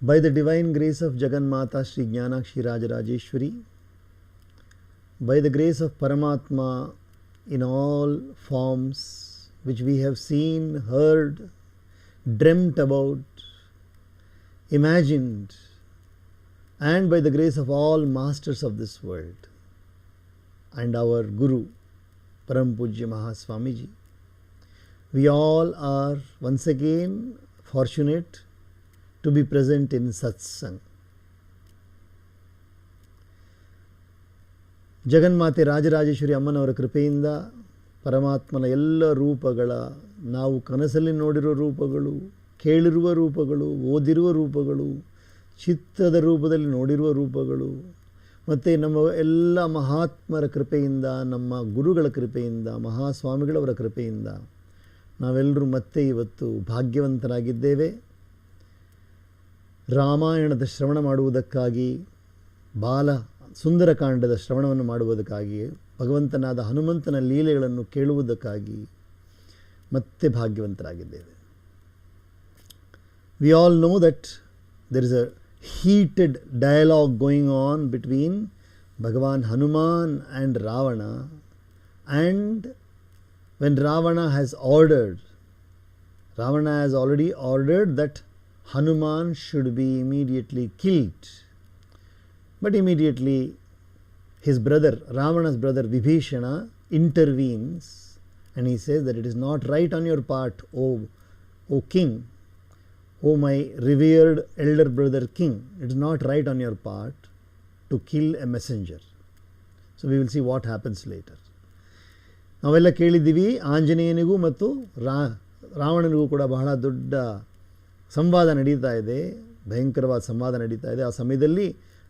By the divine grace of Jagannmata Sri Jnanakshi Rajarajeshwari, by the grace of Paramatma in all forms which we have seen, heard, dreamt about, imagined, and by the grace of all masters of this world and our Guru, Param Pujya Mahaswamiji, we all are once again fortunate to be present in satsang. ಜಗನ್ಮಾತೆ ರಾಜರಾಜೇಶ್ವರಿ ಅಮ್ಮನವರ ಕೃಪೆಯಿಂದ ಪರಮಾತ್ಮನ ಎಲ್ಲ ರೂಪಗಳ, ನಾವು ಕನಸಲ್ಲಿ ನೋಡಿರುವ ರೂಪಗಳು, ಕೇಳಿರುವ ರೂಪಗಳು, ಓದಿರುವ ರೂಪಗಳು, ಚಿತ್ರದ ರೂಪದಲ್ಲಿ ನೋಡಿರುವ ರೂಪಗಳು, ಮತ್ತು ನಮ್ಮ ಎಲ್ಲ ಮಹಾತ್ಮರ ಕೃಪೆಯಿಂದ, ನಮ್ಮ ಗುರುಗಳ ಕೃಪೆಯಿಂದ, ಮಹಾಸ್ವಾಮಿಗಳವರ ಕೃಪೆಯಿಂದ ನಾವೆಲ್ಲರೂ ಮತ್ತೆ ಇವತ್ತು ಭಾಗ್ಯವಂತರಾಗಿದ್ದೇವೆ. ರಾಮಾಯಣದ ಶ್ರವಣ ಮಾಡುವುದಕ್ಕಾಗಿ, ಬಾಲ ಸುಂದರಕಾಂಡದ ಶ್ರವಣವನ್ನು ಮಾಡುವುದಕ್ಕಾಗಿ, ಭಗವಂತನಾದ ಹನುಮಂತನ ಲೀಲೆಗಳನ್ನು ಕೇಳುವುದಕ್ಕಾಗಿ ಮತ್ತೆ ಭಾಗ್ಯವಂತರಾಗಿದ್ದೇವೆ. We all know that there is a heated dialogue going on between Bhagavan Hanuman and Ravana, and when Ravana has already ordered that Hanuman should be immediately killed. But immediately his brother, Ravana's brother Vibhishana, intervenes and he says that it is not right on your part, O king, O my revered elder brother king, it is not right on your part to kill a messenger. So we will see what happens later. ನಾವೆಲ್ಲ ಕೇಳಿದ್ದೀವಿ, ಆಂಜನೇಯನಿಗೂ ಮತ್ತು ರಾವಣನಿಗೂ ಕೂಡ ಬಹಳ ದೊಡ್ಡ ಸಂವಾದ ನಡೀತಾ ಇದೆ, ಭಯಂಕರವಾದ ಸಂವಾದ ನಡೀತಾ ಇದೆ. ಆ ಸಮಯದಲ್ಲಿ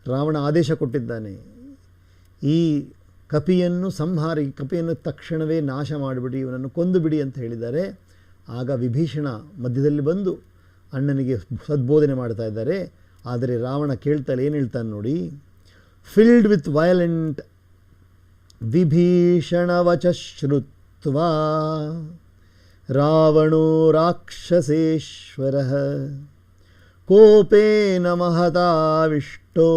ರಾವಣ ಆದೇಶ ಕೊಟ್ಟಿದ್ದಾನೆ, ಈ ಕಪಿಯನ್ನು ಕಪಿಯನ್ನು ತಕ್ಷಣವೇ ನಾಶ ಮಾಡಿಬಿಡಿ, ಇವನನ್ನು ಕೊಂದು ಬಿಡಿ ಅಂತ ಹೇಳಿದ್ದಾರೆ. ಆಗ ವಿಭೀಷಣ ಮಧ್ಯದಲ್ಲಿ ಬಂದು ಅಣ್ಣನಿಗೆ ಸದ್ಬೋಧನೆ ಮಾಡ್ತಾ ಇದ್ದಾರೆ. ಆದರೆ ರಾವಣ ಕೇಳ್ತಾಳೆ, ಏನು ಹೇಳ್ತಾನೆ ನೋಡಿ. ಫಿಲ್ಡ್ ವಿತ್ ವಯಲೆಂಟ್ ವಿಭೀಷಣ ವಚ ಶ್ರುತ್ವಾ ರಾವಣೋ ರಾಕ್ಷಸೇಶ್ವರಃ ಕೋಪೇನ ಮಹತಾವಿಷ್ಟೋ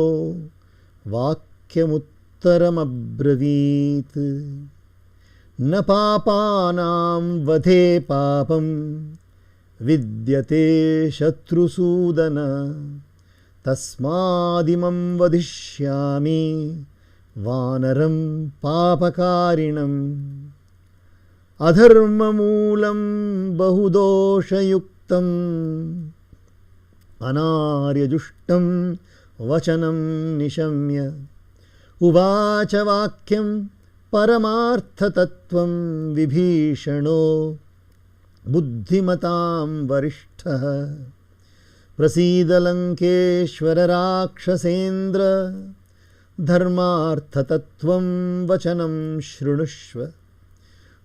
ವಾಕ್ಯಮುತ್ತರಮಬ್ರವೀತ್ ನ ಪಾಪಾನಾಂ ವಧೇ ಪಾಪಂ ವಿದ್ಯತೆ ಶತ್ರುಸೂದನ ತಸ್ಮಾದಿಮಂ ವದಿಷ್ಯಾಮಿ ವಾನರಂ ಪಾಪಕಾರಿಣಂ ಅಧರ್ಮಮೂಲಂ ಬಹುದೋಷಯುಕ್ತಂ ಅನಾರ್ಯಜುಷ್ಟಂ ವಚನಂ ನಿಶಮ್ಯ ಉವಾಚ ವಾಕ್ಯಂ ಪರಮಾರ್ಥತತ್ವಂ ವಿಭೀಷಣೋ ಬುದ್ಧಿಮತಾಂ ವರಿಷ್ಠಃ ಪ್ರಸೀದ ಲಂಕೇಶ್ವರ ರಾಕ್ಷಸೇಂದ್ರ ಧರ್ಮಾರ್ಥತತ್ವಂ ವಚನಂ ಶೃಣುಷ್ವ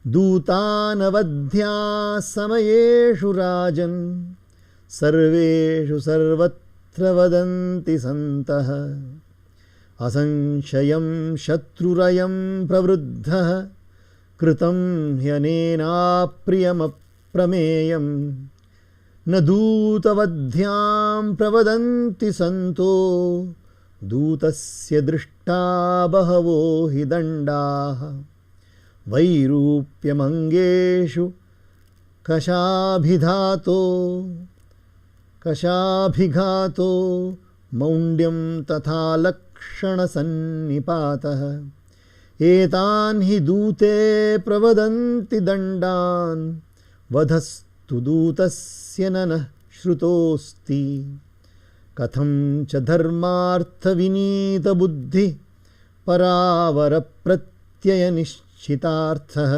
ದೂತಾನವಧ್ಯಾ ಸಮಯೇಷು ರಾಜನ್ ಸರ್ವೇಷು ಸರ್ವತ್ರ ವದಂತಿ ಸಂತಃ ಅಸಂಶಯಂ ಶತ್ರುರಯಂ ಪ್ರವೃದ್ಧಃ ಕೃತಂ ಹ್ಯನೇನಾಪ್ರಿಯಮಪ್ರಮೇಯಂ ನ ದೂತವಧ್ಯಾಂ ಪ್ರವದಂತಿ ಸಂತೋ ದೂತಸ್ಯ ದೃಷ್ಟಾ ಬಹವೋ ಹಿ ದಂಡಾಃ ವೈರೂಪ್ಯಮಂಗೇಷು ಕಶಾಭಿಘಾತೋ ಮೌಂಡ್ಯಂ ತಥಾ ಲಕ್ಷಣಸನ್ನಿಪಾತಃ ಏತಾನ್ ಹಿ ದೂತೆ ಪ್ರವದಂತಿ ದಂಡಾನ್ ವಧಸ್ತು ದೂತಸ್ಯ ನನಃ ಶ್ರುತೋಸ್ತಿ ಕಥಂ ಚ ಧರ್ಮಾರ್ಥವಿನೀತ ಬುದ್ಧಿ ಪರಾವರ ಪ್ರತ್ಯಯ ನಿಶ್ಚಿತಾರ್ಥಃ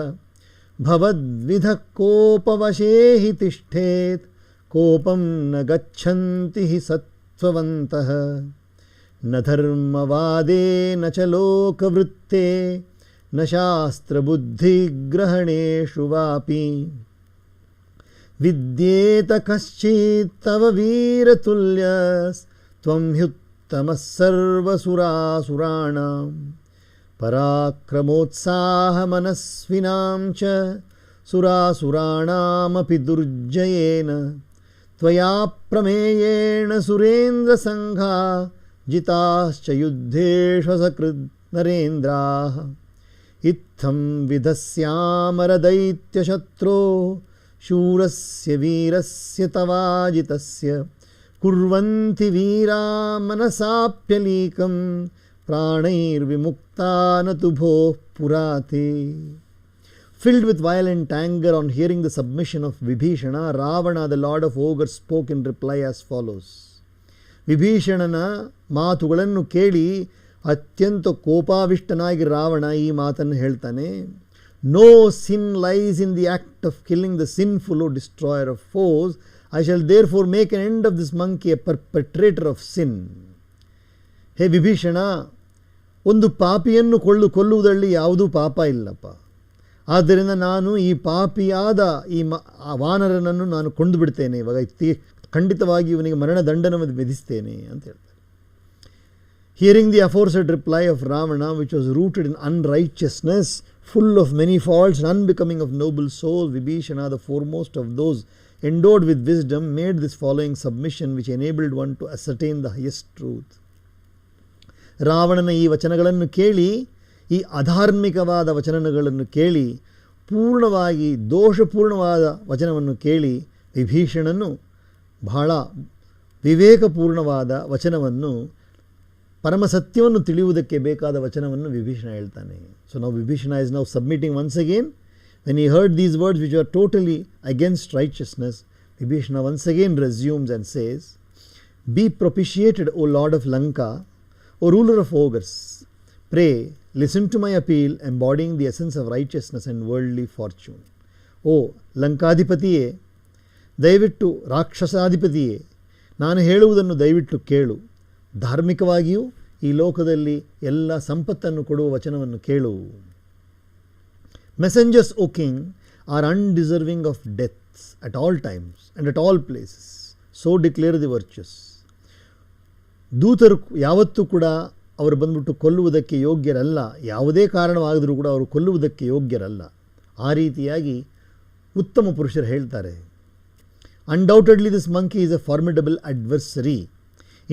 ಭವದ್ವಿಧ ಕೋಪವಶೇ ಹಿ ತಿಷ್ಠೇತ್ ಕೋಪಂ ನ ಗಚ್ಛಂತಿ ಹಿ ಸತ್ವವಂತಃ ನ ಧರ್ಮವಾದೇ ನ ಚ ಲೋಕವೃತ್ತೇ ನ ಶಾಸ್ತ್ರಬುದ್ಧಿಗ್ರಹಣೇಷು ವಾಪಿ ವಿದ್ಯೇತ ಕಶ್ಚಿತ್ ತವ ವೀರತುಲ್ಯಸ್ತ್ವಂ ಹ್ಯುತ್ತಮಃ ಸರ್ವಸುರಾಸುರಾಣಾಂ ಪರಾಕ್ರಮೋತ್ಸಾಹಮನಸ್ವಿನಾಂ ಚ ಸುರಾಸುರಾಣಾಮಪಿ ದುರ್ಜಯೇನ ತ್ವಯಾ ಪ್ರಮೇಯೇಣ ಸುರೇಂದ್ರ ಸಂಘಾ ಜಿತಾಶ್ಚ ಯುದ್ಧೇಷು ಸಕೃದ್ ನರೇಂದ್ರಾಃ ಇತ್ತಂ ವಿಧಸ್ಯಾಮರ ದೈತ್ಯ ಶತ್ರೋ ಶೂರಸ್ಯ ವೀರಸ್ಯ ತವಾಜಿತಸ್ಯ ಕುರ್ವಂತಿ ವೀರಾ ಮನಸಾಪ್ಯಲೀಕಂ ಪ್ರಾಣೈರ್ವಿಮುಕ್ತಾ ನತು ಭೋಃ ಪುರಾತೆ. Filled with violent anger on hearing the submission of Vibhishana, Ravana, the lord of ogres, spoke in reply as follows. ವಿಭೀಷಣನ ಮಾತುಗಳನ್ನು ಕೇಳಿ ಅತ್ಯಂತ ಕೋಪಾವಿಷ್ಟನಾಗಿ ರಾವಣ ಈ ಮಾತನ್ನು ಹೇಳ್ತಾನೆ. No sin lies in the act of killing the sinful O destroyer of foes. I shall therefore make an end of this monkey a perpetrator of sin. ಹೇ ವಿಭೀಷಣ, ಒಂದು ಪಾಪಿಯನ್ನು ಕೊಲ್ಲುವುದರಲ್ಲಿ ಯಾವುದೂ ಪಾಪ ಇಲ್ಲಪ್ಪ. ಆದ್ದರಿಂದ ನಾನು ಈ ಪಾಪಿಯಾದ ಈ ವಾನರನನ್ನು ನಾನು ಕೊಂದು ಬಿಡ್ತೇನೆ, ಇವಾಗ ಖಂಡಿತವಾಗಿ ಇವನಿಗೆ ಮರಣದಂಡನವನ್ನು ವಿಧಿಸ್ತೇನೆ ಅಂತ ಹೇಳ್ತಾರೆ. Hearing the aforesaid reply of Ravana, which was rooted in unrighteousness, full of many faults and unbecoming of noble soul, Vibhishana, the foremost of those endowed with wisdom, made this following submission which enabled one to ascertain the highest truth. ರಾವಣನ ಈ ವಚನಗಳನ್ನು ಕೇಳಿ, ಈ ಅಧಾರ್ಮಿಕವಾದ ವಚನಗಳನ್ನು ಕೇಳಿ, ಪೂರ್ಣವಾಗಿ ದೋಷಪೂರ್ಣವಾದ ವಚನವನ್ನು ಕೇಳಿ ವಿಭೀಷಣನು ಬಹಳ ವಿವೇಕಪೂರ್ಣವಾದ ವಚನವನ್ನು, ಪರಮಸತ್ಯವನ್ನು ತಿಳಿಯುವುದಕ್ಕೆ ಬೇಕಾದ ವಚನವನ್ನು ವಿಭೀಷಣ ಹೇಳ್ತಾನೆ. ಸೊ ನಾವು Vibhishana is now submitting once again. When he heard these words which were totally against righteousness, Vibhishana once again resumes and says, "Be propitiated, O Lord of Lanka, O ruler of ogres. Pray, listen to my appeal, embodying the essence of righteousness and worldly fortune." ಓ ಲಂಕಾಧಿಪತಿಯೇ, ದಯವಿಟ್ಟು ರಾಕ್ಷಸಾಧಿಪತಿಯೇ, ನಾನು ಹೇಳುವುದನ್ನು ದಯವಿಟ್ಟು ಕೇಳು. ಧಾರ್ಮಿಕವಾಗಿಯೂ ಈ ಲೋಕದಲ್ಲಿ ಎಲ್ಲ ಸಂಪತ್ತನ್ನು ಕೊಡುವ ವಚನವನ್ನು ಕೇಳು. Messengers, O king, are undeserving of deaths at all times and at all places. So declare the virtues. ದೂತರು ಯಾವತ್ತೂ ಕೂಡ ಅವರು ಬಂದ್ಬಿಟ್ಟು ಕೊಲ್ಲುವುದಕ್ಕೆ ಯೋಗ್ಯರಲ್ಲ. ಯಾವುದೇ ಕಾರಣವಾದರೂ ಕೂಡ ಅವರು ಕೊಲ್ಲುವುದಕ್ಕೆ ಯೋಗ್ಯರಲ್ಲ. ಆ ರೀತಿಯಾಗಿ ಉತ್ತಮ ಪುರುಷರು ಹೇಳ್ತಾರೆ. Undoubtedly this monkey is a formidable adversary.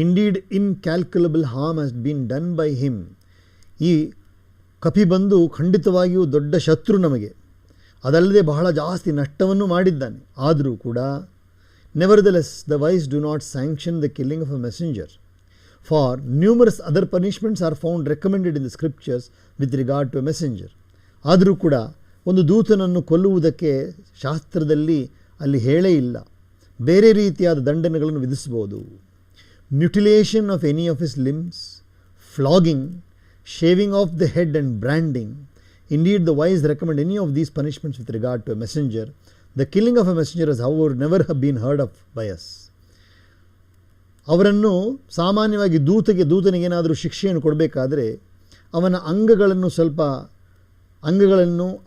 Indeed, incalculable harm has been done by him. ಈ ಕಪಿಬಂದು ಖಂಡಿತವಾಗಿಯೂ ದೊಡ್ಡ ಶತ್ರು ನಮಗೆ, ಅದಲ್ಲದೆ ಬಹಳ ಜಾಸ್ತಿ ನಷ್ಟವನ್ನು ಮಾಡಿದ್ದಾನೆ. ಆದರೂ ಕೂಡ nevertheless the wise do not sanction the killing of a messenger, for numerous other punishments are found recommended in the scriptures with regard to a messenger. ಆದರೂ ಕೂಡ ಒಂದು ದೂತನನ್ನು ಕೊಲ್ಲುವುದಕ್ಕೆ ಶಾಸ್ತ್ರದಲ್ಲಿ ಅಲ್ಲಿ ಹೇಳೇ ಇಲ್ಲ. ಬೇರೆ ರೀತಿಯಾದ ದಂಡನೆಗಳನ್ನು ವಿಧಿಸಬಹುದು. Mutilation of any of his limbs, flogging, shaving off the head and branding. Indeed, the wise recommend any of these punishments with regard to a messenger. The killing of a messenger has, however, never have been heard of by us. ಅವರನ್ನು ಸಾಮಾನ್ಯವಾಗಿ ದೂತನಿಗೇನಾದರೂ ಶಿಕ್ಷೆಯನ್ನು ಕೊಡಬೇಕಾದ್ರೆ ಅವನ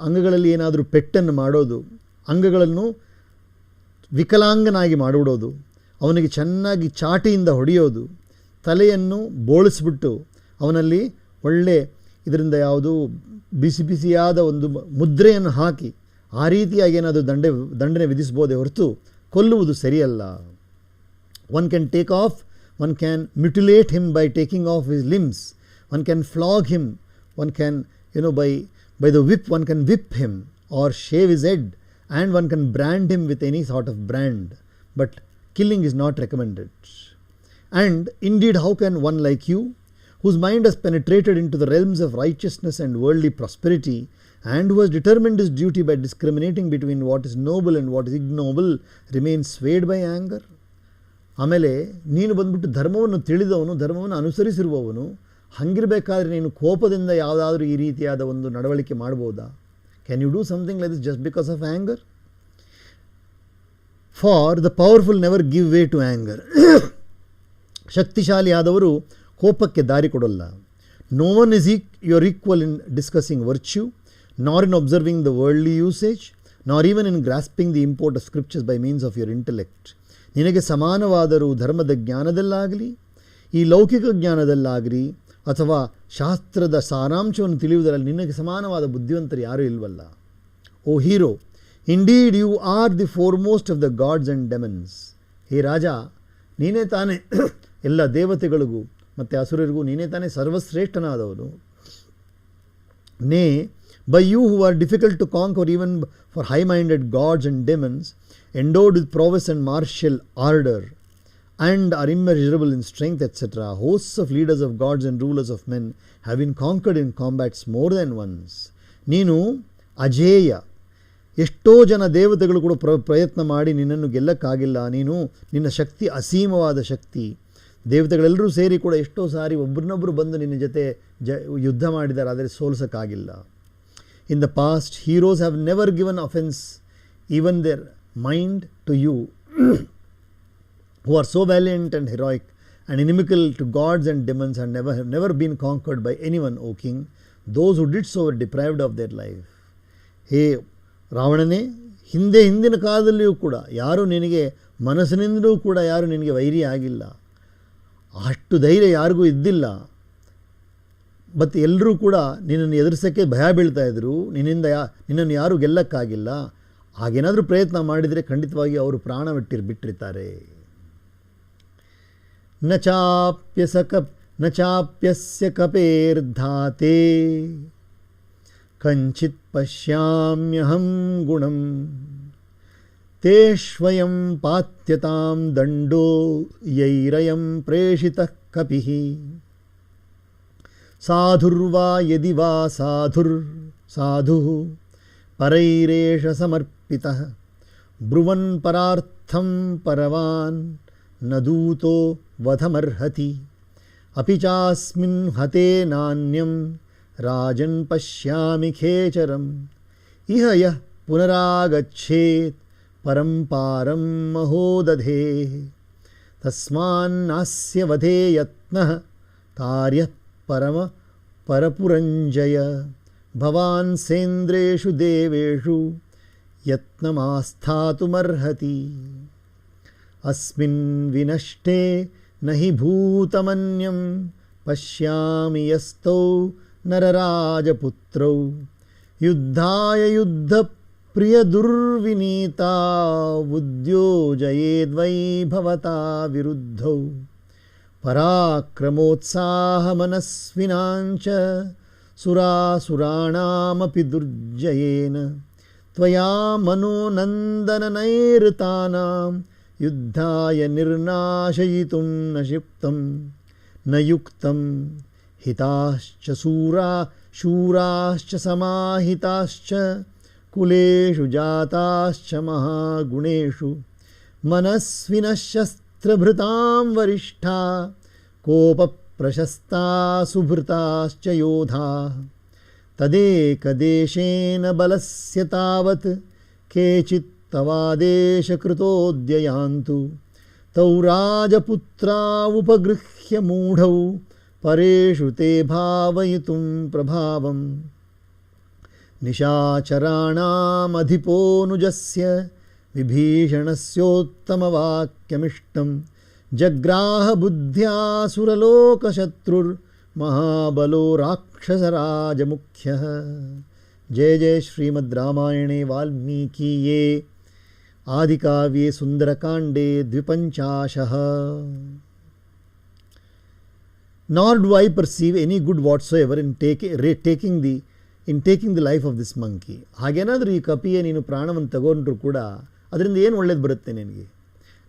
ಅಂಗಗಳಲ್ಲಿ ಏನಾದರೂ ಪೆಟ್ಟನ್ನು ಮಾಡೋದು, ಅಂಗಗಳನ್ನು ವಿಕಲಾಂಗನಾಗಿ ಮಾಡಿಬಿಡೋದು, ಅವನಿಗೆ ಚೆನ್ನಾಗಿ ಚಾಟಿಯಿಂದ ಹೊಡೆಯೋದು, ತಲೆಯನ್ನು ಬೋಳಿಸ್ಬಿಟ್ಟು ಅವನಲ್ಲಿ ಒಳ್ಳೆ ಇದರಿಂದ ಯಾವುದು ಬಿಸಿಯಾದ ಒಂದು ಮುದ್ರೆಯನ್ನು ಹಾಕಿ ಆ ರೀತಿಯಾಗಿ ಏನಾದರೂ ದಂಡನೆ ವಿಧಿಸ್ಬೋದೇ ಹೊರತು ಕೊಲ್ಲುವುದು ಸರಿಯಲ್ಲ. One can mutilate him by taking off his limbs, one can flog him, one can by the whip one can whip him or shave his head, and one can brand him with any sort of brand, but killing is not recommended. And indeed, how can one like you, whose mind has penetrated into the realms of righteousness and worldly prosperity, and who has determined his duty by discriminating between what is noble and what is ignoble, remain swayed by anger? ಆಮೇಲೆ ನೀನು ಬಂದ್ಬಿಟ್ಟು ಧರ್ಮವನ್ನು ತಿಳಿದವನು, ಧರ್ಮವನ್ನು ಅನುಸರಿಸಿರುವವನು, ಹಂಗಿರಬೇಕಾದ್ರೆ ನೀನು ಕೋಪದಿಂದ ಯಾವುದಾದ್ರೂ ಈ ರೀತಿಯಾದ ಒಂದು ನಡವಳಿಕೆ ಮಾಡ್ಬೋದಾ? Can you do something like this just because of anger? For the powerful never give way to anger. ಶಕ್ತಿಶಾಲಿಯಾದವರು ಕೋಪಕ್ಕೆ ದಾರಿ ಕೊಡೋಲ್ಲ. No one is your equal in discussing virtue, nor in observing the worldly usage, nor even in grasping the import of scriptures by means of your intellect. ನಿನಗೆ ಸಮಾನವಾದರೂ ಧರ್ಮದ ಜ್ಞಾನದಲ್ಲಾಗಲಿ, ಈ ಲೌಕಿಕ ಜ್ಞಾನದಲ್ಲಾಗಲಿ, ಅಥವಾ ಶಾಸ್ತ್ರದ ಸಾರಾಂಶವನ್ನು ತಿಳಿಯುವುದರಲ್ಲಿ ನಿನಗೆ ಸಮಾನವಾದ ಬುದ್ಧಿವಂತರು ಯಾರೂ ಇಲ್ವಲ್ಲ. O hero, indeed you are the foremost of the gods and demons. ಹೇ ರಾಜ, ನೀನೇ ತಾನೇ ಎಲ್ಲ ದೇವತೆಗಳಿಗೂ ಮತ್ತು ಅಸುರರಿಗೂ ನೀನೇ ತಾನೇ ಸರ್ವಶ್ರೇಷ್ಠನಾದವನು. ನೇ by you who are difficult to conquer even for high-minded gods and demons, endowed with prowess and martial ardor, and are immeasurable in strength, etc., hosts of leaders of gods and rulers of men have been conquered in combats more than once. ನೀನು ಅಜೇಯ, ಎಷ್ಟೋ ಜನ ದೇವತೆಗಳು ಕೂಡ ಪ್ರಯತ್ನ ಮಾಡಿ ನಿನ್ನನ್ನು ಗೆಲ್ಲಕ್ಕಾಗಿಲ್ಲ. ನಿನ್ನ ಶಕ್ತಿ ಅಸೀಮವಾದ ಶಕ್ತಿ. ದೇವತೆಗಳೆಲ್ಲರೂ ಸೇರಿ ಕೂಡ ಎಷ್ಟೋ ಸಾರಿ ಒಬ್ಬರನ್ನೊಬ್ಬರು ಬಂದು ನಿನ್ನ ಜೊತೆ ಯುದ್ಧ ಮಾಡಿದ್ದಾರೆ, ಆದರೆ ಸೋಲಿಸೋಕ್ಕಾಗಿಲ್ಲ. In the past, heroes have never given offense, even their mind, to you, who are so valiant and heroic and inimical to gods and demons, and have never been conquered by anyone, O king. Those who did so were deprived of their life. ಹೇ ರಾವಣನೇ, ಹಿಂದಿನ ಕಾಲದಲ್ಲಿಯೂ ಕೂಡ ಯಾರು ನಿನಗೆ ಮನಸ್ಸಿನಿಂದಲೂ ಕೂಡ ಯಾರು ನಿನಗೆ ವೈರಿ ಆಗಿಲ್ಲ. ಅಷ್ಟು ಧೈರ್ಯ ಯಾರಿಗೂ ಇದ್ದಿಲ್ಲ. ಮತ್ತು ಎಲ್ಲರೂ ಕೂಡ ನಿನ್ನನ್ನು ಎದುರಿಸೋಕ್ಕೆ ಭಯ ಬೀಳ್ತಾ ಇದ್ದರು. ನಿನ್ನನ್ನು ಯಾರೂ ಗೆಲ್ಲಕ್ಕಾಗಿಲ್ಲ. ಹಾಗೇನಾದರೂ ಪ್ರಯತ್ನ ಮಾಡಿದರೆ ಖಂಡಿತವಾಗಿ ಅವರು ಪ್ರಾಣ ಬಿಟ್ಟಿರ್ತಾರೆ. ನ ಚಾಪ್ಯಸ್ಯ ಕಪೇರ್ಧಾತೆ ಕಂಚಿತ್ ಪಶ್ಯಾಮ್ಯಹಂ ಗುಣಂ ತೇಷ್ವಯಂ ಪಾತ್ಯತಾಂ ದಂಡೋ ಯೈರಯಂ ಪ್ರೇಷಿತಃ ಕಪಿಃ ಸಾಧುರ್ವಾ ಯದಿ ವಾ ಸಾಧುಃ ಪರೈರೇಷ ಸಮರ್ಪಿತಃ ಬ್ರುವನ್ ಪರಾರ್ಥಂ ಪರವಾನ್ ನ ದೂತೋ ವಧಮರ್ಹತಿ ಅಪಿ ಚಾಸ್ಮಿನ್ ಹತೆ ನಾನ್ಯಂ ರಾಜನ್ ಪಶ್ಯಾಮಿ ಖೇಚರಂ ಇಹ ಯಃ ಪುನರಾಗಚ್ಚೇತ್ ಪರಂಪಾರಂ ಮಹೋದಧೇ ತಸ್ಮಾನ್ನಾಸ್ಯ ವಧೇ ಯತ್ನಃ ಕಾರ್ಯಃ ಪರಪುರಂಜಯ ಭವಾನ್ ಸೇಂದ್ರೇಷು ದೇವೇಷು ಯತ್ನಮಾಸ್ಥಾತುಮರ್ಹತಿ ಅಸ್ಮಿನ್ ವಿನಷ್ಟೇ ನಹಿ ಭೂತಮನ್ಯಂ ಪಶ್ಯಾಮಿ ಯಸ್ತೌ ನರರಾಜಪುತ್ರೌ ಯುದ್ಧಾಯ ಯುದ್ಧ ಪ್ರಿಯ ದುರ್ವಿನೀತಾ ಉದ್ಯೋಜಯೇದ್ವೈ ಭವತಾ ವಿರುದ್ಧೌ ಪರಾಕ್ರಮೋತ್ಸಾಹಮನಸ್ವಿನಾಂಚ ಸುರಾಸುರಾಣಾಮಪಿ ದುರ್ಜಯೇನ ತ್ವಯಾ ಮನೋನಂದನನೈಋತಾನಾಂ ಯುದ್ಧಾಯ ನಿರ್ನಾಶಯಿತುಂ ನ ಯುಕ್ತಂ ಹಿತಾಶ್ಚ ಶೂರಾಶ್ಚ ಸಮಾಹಿತಾಶ್ಚ ಕುಲೇಷು ಜಾತಾಶ್ಚ ಮಹಾಗುಣೇಷು ಮನಸ್ವಿನಃ ಶಸ್ತ್ರಭೃತಾಂ ವರಿಷ್ಠಾ ಕೋಪಪ್ರಶಸ್ತಾ ಸುಭೃತಾಶ್ಚ ಯೋಧಾಃ ತದೇಕದೇಶೇನ ಬಲಸ್ಯ ತಾವತ್ ಕೇಚಿತ್ ತವಾದೇಶಕೃತೋದ್ಯಯಾಂತು ತೌ ರಾಜಪುತ್ರಾ ಉಪಗೃಹ್ಯ ಮೂಢೌ ಪರೇಷು ತೇ ಭಾವಯಿತುಂ ಪ್ರಭಾವಂ ನಿಶಾಚರಾಣಾಮಧಿಪೋನುಜಸ್ಯ ವಿಭೀಷಣಸ್ಯೋತ್ತಮವಾಕ್ಯಮಿಷ್ಟಂ ಜಗ್ರಾಹ ಬುದ್ಧ್ಯಾಸುರಲೋಕಶತ್ರುರ್ ಮಹಾಬಲೋ ರಾಕ್ಷಸರಾಜಮುಖ್ಯಃ. ಜಯ ಜಯ ಶ್ರೀಮದ್ ರಾಮಾಯಣೆ ವಾಲ್ಮೀಕಿಯೇ ಆದಿಕಾವ್ಯೆ ಸುಂದರಕಾಂಡೇ ದ್ವಿಪಂಚಾಶಃ. Nor do I perceive any good whatsoever in taking the life of this monkey. ಹಾಗೇನಾದರೂ ಈ ಕಪಿಯ ನೀನು ಪ್ರಾಣವನ್ನು ತಗೊಂಡ್ರೂ ಕೂಡ ಅದರಿಂದ ಏನು ಒಳ್ಳೇದು ಬರುತ್ತೆ ನಿನಗೆ?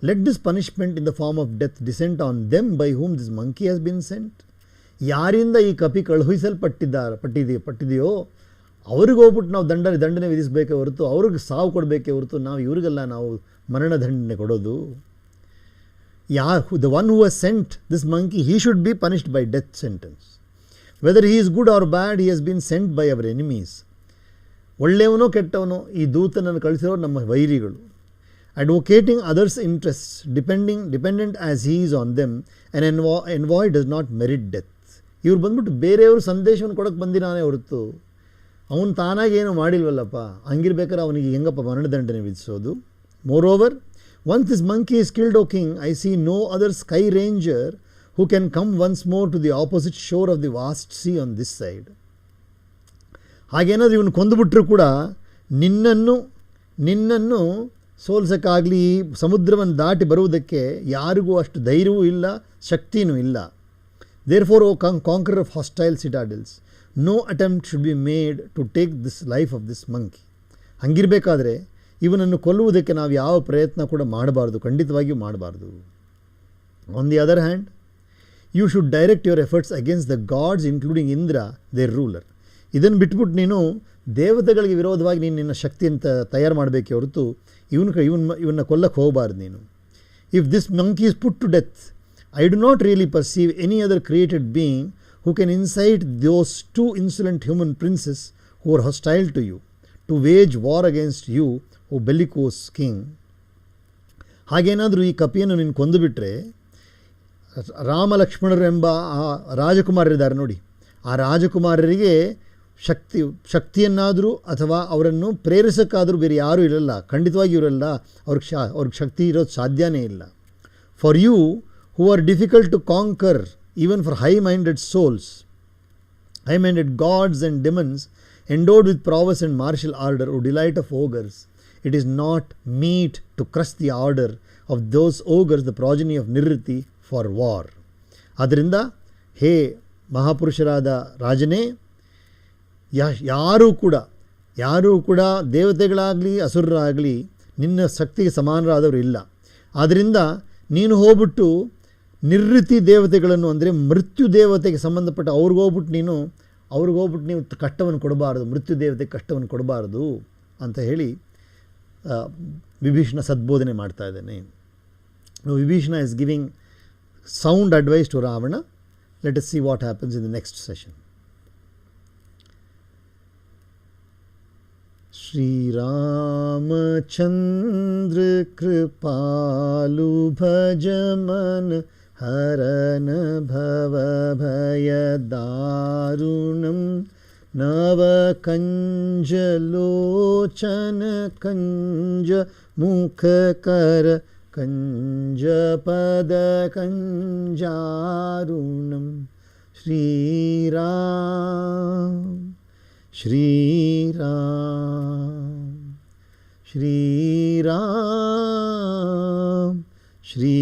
Let this punishment in the form of death descend on them by whom this monkey has been sent. ಯಾರಿಂದ ಈ ಕಪಿ ಪಟ್ಟಿದೆಯೋ ಅವ್ರಿಗೆ ಹೋಗ್ಬಿಟ್ಟು ನಾವು ದಂಡನೆ ವಿಧಿಸಬೇಕೇ ಹೊರತು, ಅವ್ರಿಗೆ ಸಾವು ಕೊಡಬೇಕೇ ಹೊರತು ನಾವು ಇವರಿಗೆಲ್ಲ ನಾವು ಮರಣದಂಡನೆ ಕೊಡೋದು. The one who has sent this monkey, he should be punished by death sentence. Whether he is good or bad, he has been sent by our enemies. ಒಳ್ಳೆಯವನೋ ಕೆಟ್ಟವನೋ ಈ ದೂತನನ್ನು ಕಳಿಸಿರೋರು ನಮ್ಮ ವೈರಿಗಳು. Advocating others' interests, dependent as he is on them, an envoy does not merit death. ಇವ್ರು ಬಂದ್ಬಿಟ್ಟು ಬೇರೆಯವರು ಸಂದೇಶವನ್ನು ಕೊಡೋಕ್ಕೆ ಬಂದಿರಾನೇ ಹೊರತು ಅವನು ತಾನಾಗಿ ಏನೂ ಮಾಡಿಲ್ವಲ್ಲಪ್ಪ. ಹಂಗಿರ್ಬೇಕಾದ್ರೆ ಅವನಿಗೆ ಹೆಂಗಪ್ಪ ಮರಣದಂಡನೆ ವಿಧಿಸೋದು? Moreover, once this monkey is killed, O king, I see no other sky ranger who can come once more to the opposite shore of the vast sea on this side. ಹಾಗೇನಾದರೂ ಇವನು ಕೊಂದುಬಿಟ್ರೂ ಕೂಡ ನಿನ್ನನ್ನು ಸೋಲ್ಸೋಕ್ಕಾಗಲಿ, ಸಮುದ್ರವನ್ನು ದಾಟಿ ಬರುವುದಕ್ಕೆ ಯಾರಿಗೂ ಅಷ್ಟು ಧೈರ್ಯವೂ ಇಲ್ಲ, ಶಕ್ತಿಯೂ ಇಲ್ಲ. Therefore O conqueror of hostile citadels, no attempt should be made to take the life of this monkey. ಹಂಗಿರಬೇಕಾದ್ರೆ ಇವನನ್ನು ಕೊಲ್ಲುವುದಕ್ಕೆ ನಾವು ಯಾವ ಪ್ರಯತ್ನ ಕೂಡ ಮಾಡಬಾರ್ದು, ಖಂಡಿತವಾಗಿಯೂ ಮಾಡಬಾರ್ದು. On the other hand, you should direct your efforts against the gods including Indra, their ruler. ಇದನ್ನು ಬಿಟ್ಬಿಟ್ಟು ನೀನು ದೇವತೆಗಳಿಗೆ ವಿರೋಧವಾಗಿ ನೀನು ನಿನ್ನ ಶಕ್ತಿಯನ್ನು ತಯಾರು ಮಾಡಬೇಕೆ ಹೊರತು ಇವನ್ನ ಕೊಲ್ಲಕ್ಕೆ ಹೋಗಬಾರ್ದು ನೀನು. If this monkey is put to death, I do not really perceive any other created being who can incite those two insolent human princes who are hostile to you to wage war against you, O bellicose king. ಹಾಗೇನಾದರೂ ಈ ಕಪಿಯನ್ನು ನೀನು ಕೊಂದುಬಿಟ್ರೆ, ರಾಮ ಲಕ್ಷ್ಮಣರು ಎಂಬ ಆ ರಾಜಕುಮಾರರಿದ್ದಾರೆ ನೋಡಿ, ಆ ರಾಜಕುಮಾರರಿಗೆ ಶಕ್ತಿಯನ್ನಾದರೂ ಅಥವಾ ಅವರನ್ನು ಪ್ರೇರಿಸೋಕ್ಕಾದರೂ ಬೇರೆ ಯಾರೂ ಇರಲ್ಲ, ಖಂಡಿತವಾಗಿ ಇವರಲ್ಲ, ಅವ್ರಿಗೆ ಶಕ್ತಿ ಇರೋದು ಸಾಧ್ಯನೇ ಇಲ್ಲ. For you who are difficult to conquer, even for high-minded souls, high-minded gods and demons endowed with prowess and martial ardor, who delight of ogres, it is not meet to crush the ardor of those ogres, the progeny of Nirriti, for war. ಆದ್ದರಿಂದ ಹೇ ಮಹಾಪುರುಷರಾದ ರಾಜನೇ, ಯಾರೂ ಕೂಡ ದೇವತೆಗಳಾಗಲಿ ಅಸುರರಾಗಲಿ ನಿನ್ನ ಶಕ್ತಿಗೆ ಸಮಾನರಾದವರು ಇಲ್ಲ. ಆದ್ದರಿಂದ ನೀನು ಹೋಗ್ಬಿಟ್ಟು ನಿರ್ರಿತಿ ದೇವತೆಗಳನ್ನು, ಅಂದರೆ ಮೃತ್ಯು ದೇವತೆಗೆ ಸಂಬಂಧಪಟ್ಟ ಅವ್ರಿಗೋಗ್ಬಿಟ್ಟು ನೀವು ಕಷ್ಟವನ್ನು ಕೊಡಬಾರ್ದು, ಮೃತ್ಯು ದೇವತೆಗೆ ಕಷ್ಟವನ್ನು ಕೊಡಬಾರ್ದು ಅಂತ ಹೇಳಿ ವಿಭೀಷಣ ಸದ್ಬೋಧನೆ ಮಾಡ್ತಾ ಇದ್ದಾನೆ. Vibhishana is giving sound advice to Ravana. Let us see what happens in the next session. Shri Ramachandra Kripalu Bhajaman Harana Bhava Bhaya Darunam Nava Kanjalochana Kanja Mukhakara Kanjapada Kanjarunam Shri Ram Shri Ram Shri Ram Shri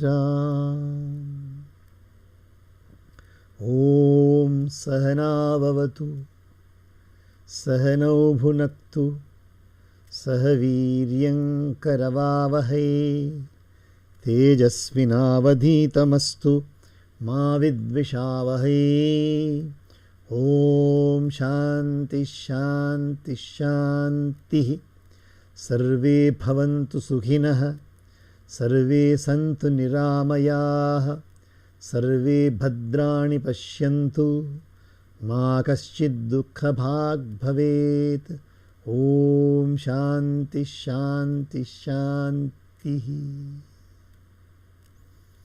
Ram. Om Sahana Bhavatu Sahanau Bhunaktu Sahaviryam Karavavahai Tejasvinavadhitamastu Ma Vidvishavahai. Om Shanti Shanti Shanti. Sarve Bhavantu Sukhinah, Sarve Santu Niramayah, Sarve Bhadrani Pashyantu, Ma Kaschid Dukkha Bhag Bhavet. Om Shanti Shanti Shanti.